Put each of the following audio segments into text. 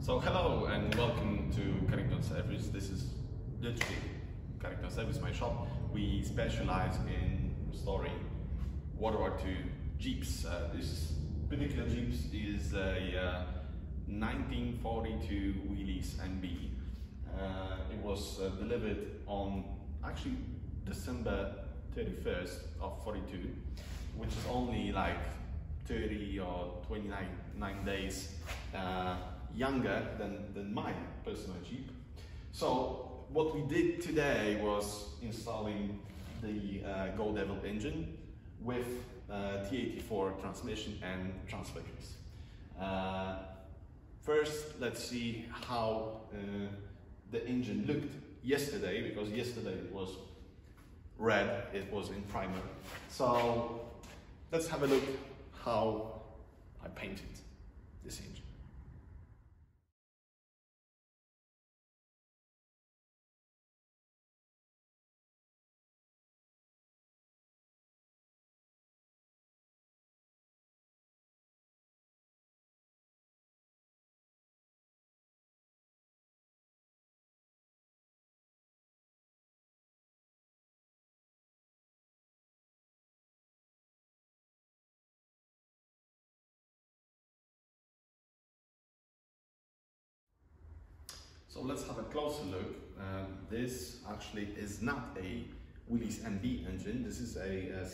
So hello and welcome to Carrington Serwis. This is literally Carrington Serwis, my shop. We specialize in restoring World War II Jeeps. This particular Jeep is a 1942 Willys MB. It was delivered on actually December 31st of 42, which is only like 30 or 29 days younger than my personal Jeep. So what we did today was installing the Go Devil engine with T84 transmission and transfer case. First, let's see how the engine looked yesterday, because yesterday it was red, it was in primer. So let's have a look how I painted this engine. So let's have a closer look. This actually is not a Willys MB engine. This is a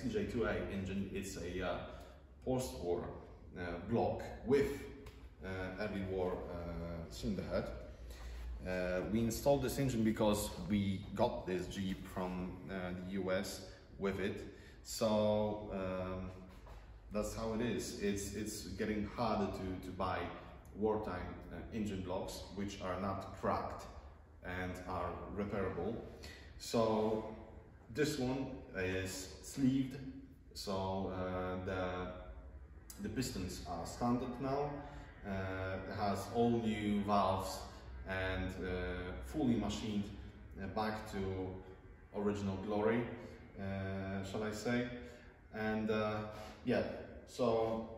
CJ2A engine. It's a post-war block with early war cylinder head. We installed this engine because we got this Jeep from the US with it. So that's how it is. It's getting harder to buy wartime engine blocks which are not cracked and are repairable. So this one is sleeved, so the pistons are standard now. It has all new valves and fully machined back to original glory, shall I say. And yeah, so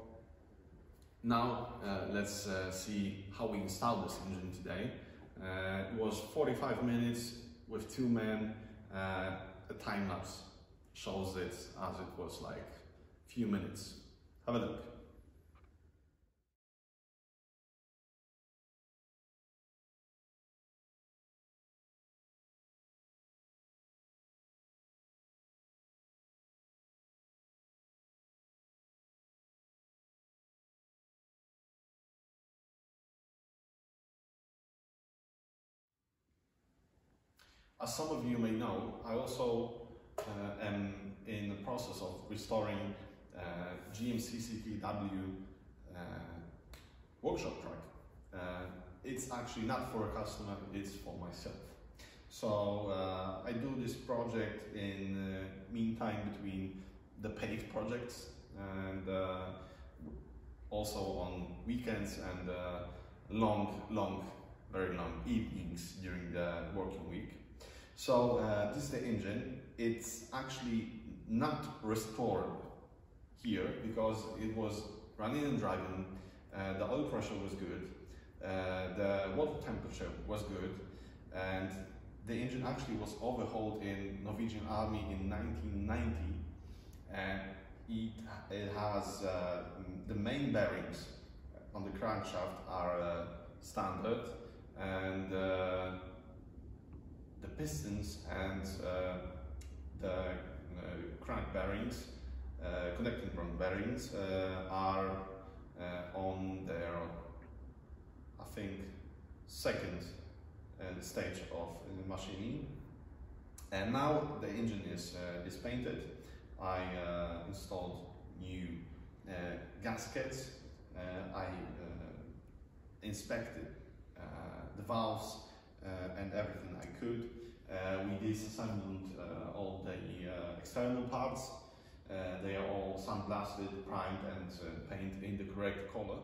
now let's see how we installed this engine today. It was 45 minutes with 2 men. A time lapse shows it as it was like a few minutes. Have a look. As some of you may know, I also am in the process of restoring GMC CCKW workshop truck. It's actually not for a customer, it's for myself. So I do this project in meantime between the paid projects and also on weekends and very long evenings during the working week. So this is the engine. It's actually not restored here because it was running and driving. The oil pressure was good. The water temperature was good. And the engine actually was overhauled in Norwegian Army in 1990. And it has the main bearings on the crankshaft are standard, and the pistons and the crank bearings, connecting rod bearings, are on their, I think, second stage of machining. And now the engine is painted. I installed new gaskets. I inspected the valves and everything I could. We disassembled all the external parts. They are all sandblasted, primed and painted in the correct color.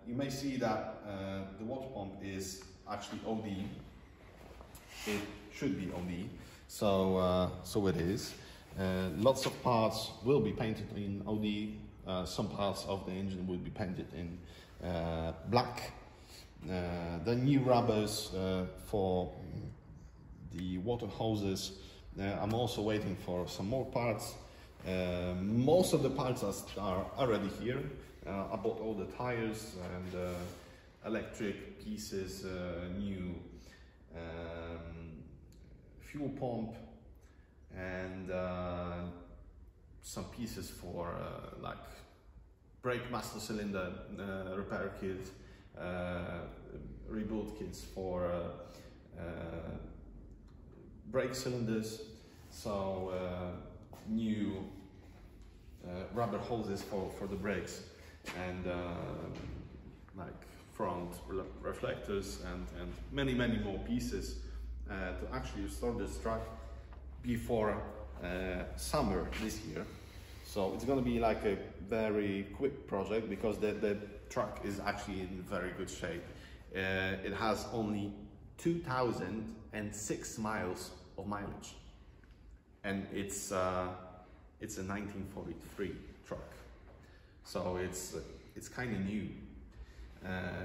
You may see that the water pump is actually OD. It should be OD, so it is. Lots of parts will be painted in OD. Some parts of the engine will be painted in black. The new rubbers for the water hoses. I'm also waiting for some more parts. Most of the parts are already here. I bought all the tires and electric pieces, new fuel pump, and some pieces for like brake master cylinder repair kit, rebuild kits for brake cylinders, so new rubber hoses for the brakes, and like front reflectors, and many more pieces to actually restore this truck before summer this year. So it's going to be like a very quick project, because the truck is actually in very good shape. It has only 2,006 miles of mileage, and it's a 1943 truck, so it's kind of new.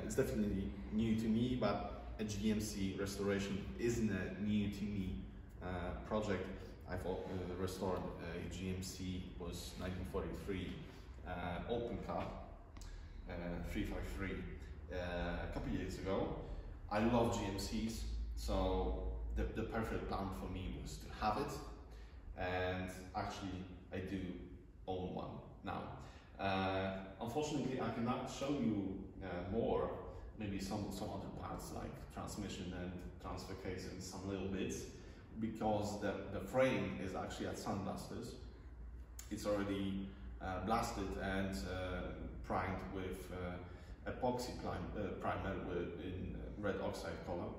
It's definitely new to me, but a GMC restoration isn't a new to me project. I've restored a GMC, was 1943 open cab 353 a couple of years ago. I love GMCs, so the perfect plan for me was to have it, and actually I do own one now. Unfortunately, I cannot show you more, maybe some other parts like transmission and transfer case and some little bits, because the frame is actually at sandblasters. It's already blasted and primed with epoxy primer in red oxide color.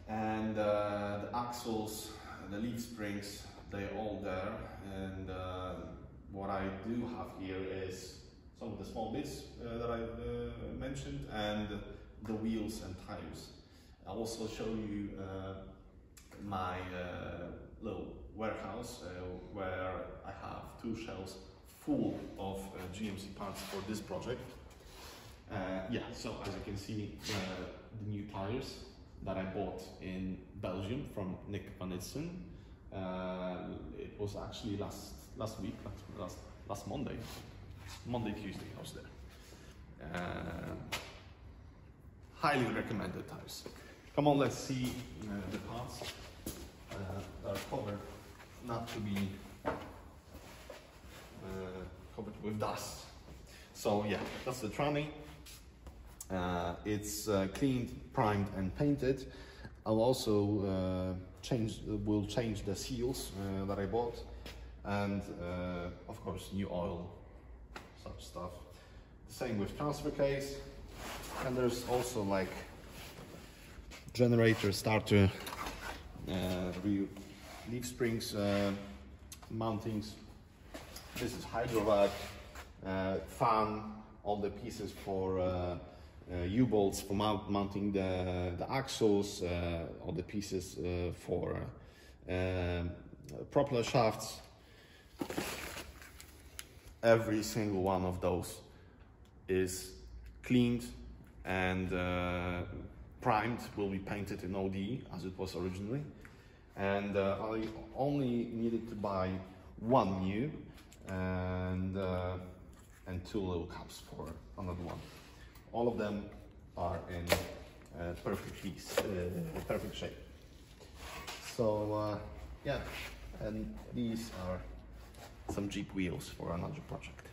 And the axles, the leaf springs, they're all there. And what I do have here is some of the small bits that I mentioned, and the wheels and tires. I'll also show you my little warehouse where I have 2 shelves full of GMC parts for this project. Yeah, so as you can see, the new tires that I bought in Belgium from Nick van Itsen. It was actually last week, last Monday, Tuesday I was there. Highly recommended tires. Come on, let's see the parts that are covered, not to be covered with dust. So yeah, that's the tranny. It's cleaned, primed and painted. I'll also change the seals that I bought, and of course new oil, such stuff. Same with transfer case, and there's also like generator, starter, leaf springs, mountings. This is hydrovac, fan, all the pieces for U-bolts for mounting the axles, all the pieces for propeller shafts. Every single one of those is cleaned and primed, will be painted in OD as it was originally. And I only needed to buy 1 new and 2 little caps for another one. All of them are in perfect shape. So yeah, and these are some Jeep wheels for another project.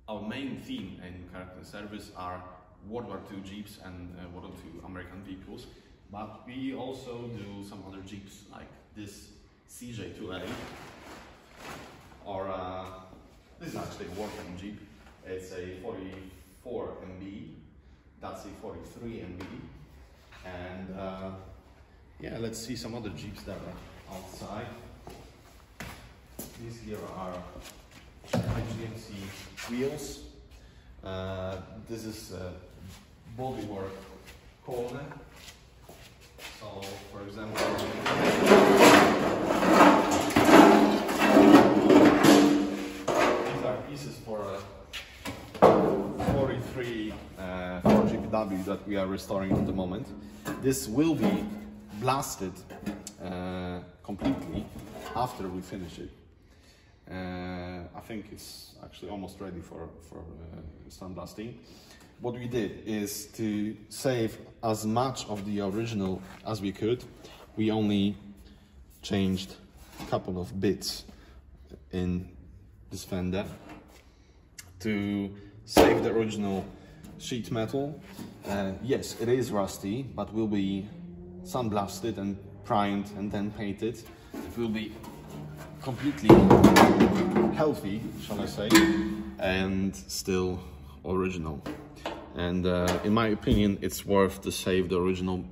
Our main theme in Carrington Serwis are World War II Jeeps and World War II American vehicles, but we also do some other Jeeps like this CJ2A, or this is actually a working Jeep. It's a 44 MB, that's a 43 MB, and yeah, let's see some other Jeeps that are outside. These here are my GMC wheels. This is bodywork corner. So, for example, these are pieces for a 43 Ford GPW that we are restoring at the moment. This will be blasted completely after we finish it. I think it's actually almost ready for sandblasting. What we did is to save as much of the original as we could. We only changed a couple of bits in this fender to save the original sheet metal. Yes, it is rusty, but will be sandblasted and primed and then painted. It will be completely healthy, shall I say, and still original. And in my opinion, it's worth to save the original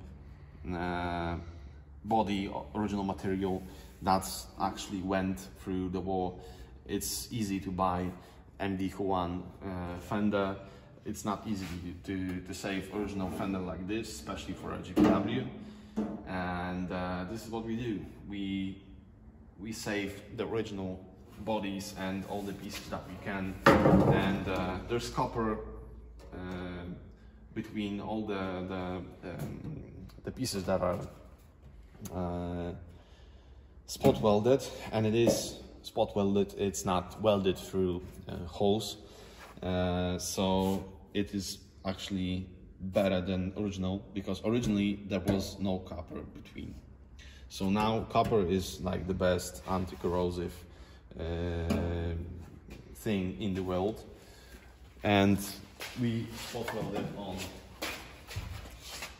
body, original material that's actually went through the war. It's easy to buy MD1 fender. It's not easy to save original fender like this, especially for a GPW. And this is what we do. We save the original bodies and all the pieces that we can. And there's copper between all the pieces that are spot welded, and it is spot welded. It's not welded through holes, so it is actually better than original, because originally there was no copper between. So now copper is like the best anti-corrosive thing in the world, and we spot weld it on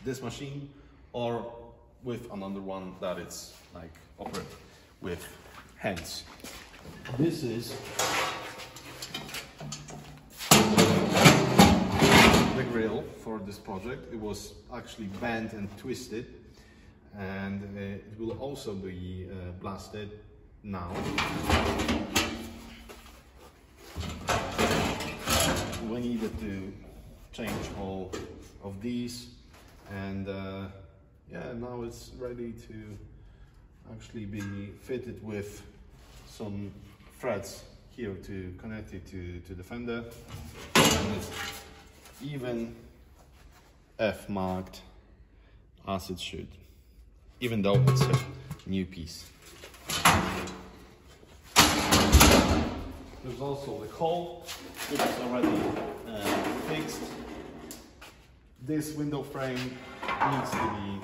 this machine or with another one that it's like operated with hands. This is the grill for this project. It was actually bent and twisted, and it will also be blasted now. We needed to change all of these, and yeah, now it's ready to actually be fitted with some threads here to connect it to the fender, and it's even F marked as it should, even though it's a new piece. There's also the hole, which is already fixed. This window frame needs to be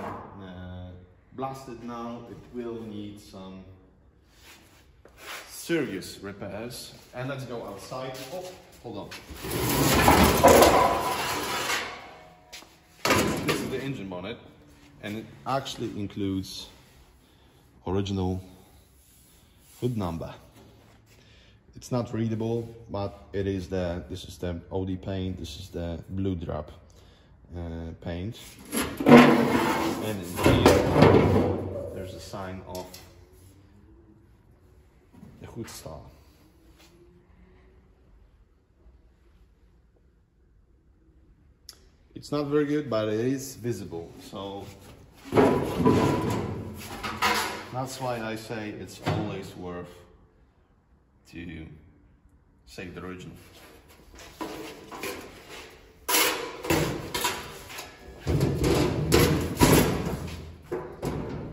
blasted now. It will need some serious repairs. And let's go outside. Oh, hold on. This is the engine bonnet, and it actually includes original hood number. It's not readable, but it is there. This is the OD paint, this is the blue drop paint. And in here, there's a sign of the hood star. It's not very good, but it is visible, so that's why I say it's always worth to save the original.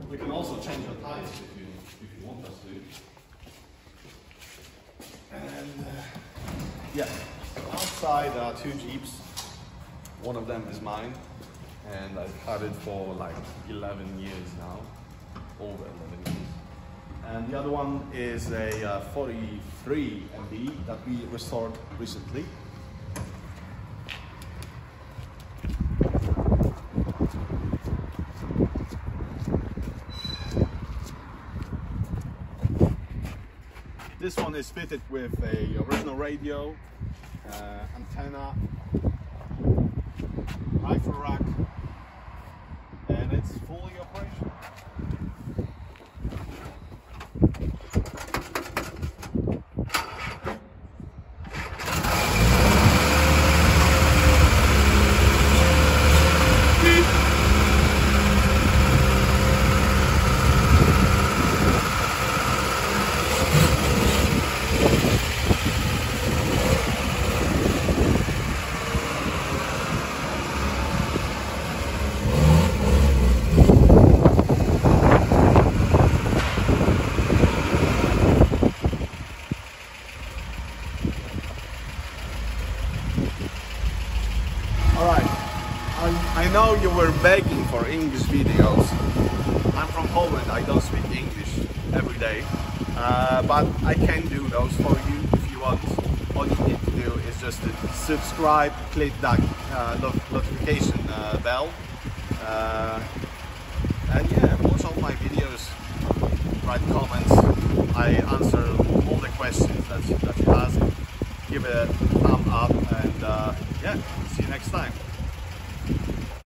We can also change the tires if you want us to. And yeah, outside there are two Jeeps. One of them is mine, and I've had it for like 11 years now, over 11 years. And the other one is a 43 MB that we restored recently. This one is fitted with a original radio, antenna, rifle rack, and it's fully operational. know you were begging for English videos. I'm from Poland, I don't speak English every day, but I can do those for you if you want. All you need to do is just to subscribe, click that notification bell, and yeah, watch all my videos, write comments. I answer all the questions that you ask. Give it a thumb up, and yeah, see you next time.